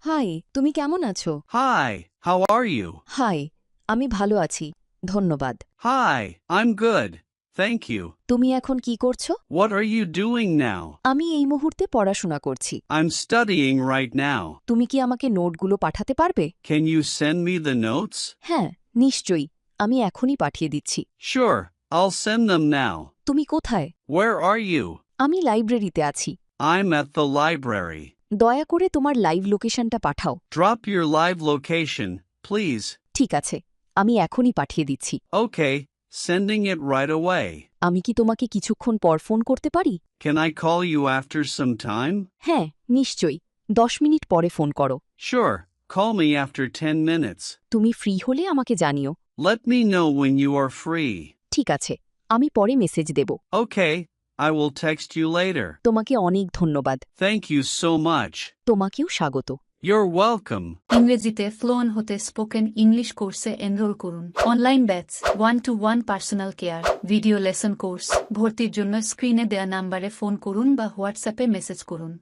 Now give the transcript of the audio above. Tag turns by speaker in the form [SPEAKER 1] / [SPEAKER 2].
[SPEAKER 1] High, তুমি কেমন আছো?
[SPEAKER 2] Hi, how are you?
[SPEAKER 1] Hi, আমি ভালো আছি। ধন্যবাদ।
[SPEAKER 2] Hi, I'm good. Thank you.
[SPEAKER 1] তুমি এখন কি করছো?
[SPEAKER 2] What are you doing now?
[SPEAKER 1] আমি এই মুহূর্তে পড়াশোনা করছি।
[SPEAKER 2] I'm studying right now.
[SPEAKER 1] তুমি কি আমাকে নোটগুলো পাঠাতে পারবে?
[SPEAKER 2] Can you send me the notes?
[SPEAKER 1] হ্যাঁ, নিশ্চয়ই। আমি এখনই পাঠিয়ে দিচ্ছি।
[SPEAKER 2] Sure, I'll send them now.
[SPEAKER 1] তুমি কোথায়?
[SPEAKER 2] Where are you?
[SPEAKER 1] আমি লাইব্রেরিতে আছি।
[SPEAKER 2] I'm at the library.
[SPEAKER 1] দয়া করে তোমার লাইভ লোকেশনটা পাঠাও।
[SPEAKER 2] Drop your live location, please.
[SPEAKER 1] ঠিক আছে, আমি এখনই পাঠিয়ে দিচ্ছি।
[SPEAKER 2] Okay, sending it right away.
[SPEAKER 1] আমি কি তোমাকে কিছুক্ষণ পর ফোন করতে পারি?
[SPEAKER 2] Can I call you after some time?
[SPEAKER 1] হ্যাঁ, নিশ্চয়ই। 10 মিনিট পরে ফোন করো।
[SPEAKER 2] Sure, call me after 10 minutes.
[SPEAKER 1] তুমি ফ্রি হলে আমাকে জানিও।
[SPEAKER 2] Let me know when you are free.
[SPEAKER 1] ঠিক আছে, আমি পরে মেসেজ দেব।
[SPEAKER 2] Okay, I will text you later.
[SPEAKER 1] তোমাকে অনেক ধন্যবাদ।
[SPEAKER 2] Thank you so much.
[SPEAKER 1] তোমাকেও স্বাগত।
[SPEAKER 2] You're welcome.
[SPEAKER 3] ইংরেজিতে ফ্লুয়েন্ট হতে স্পোকেন ইংলিশ কোর্সে এনরোল করুন। Online batch 1-to-1 personal care, video lesson course ভর্তির জন্য স্ক্রিনে দেয়া নাম্বারে ফোন করুন বা হোয়াটসঅ্যাপে মেসেজ করুন।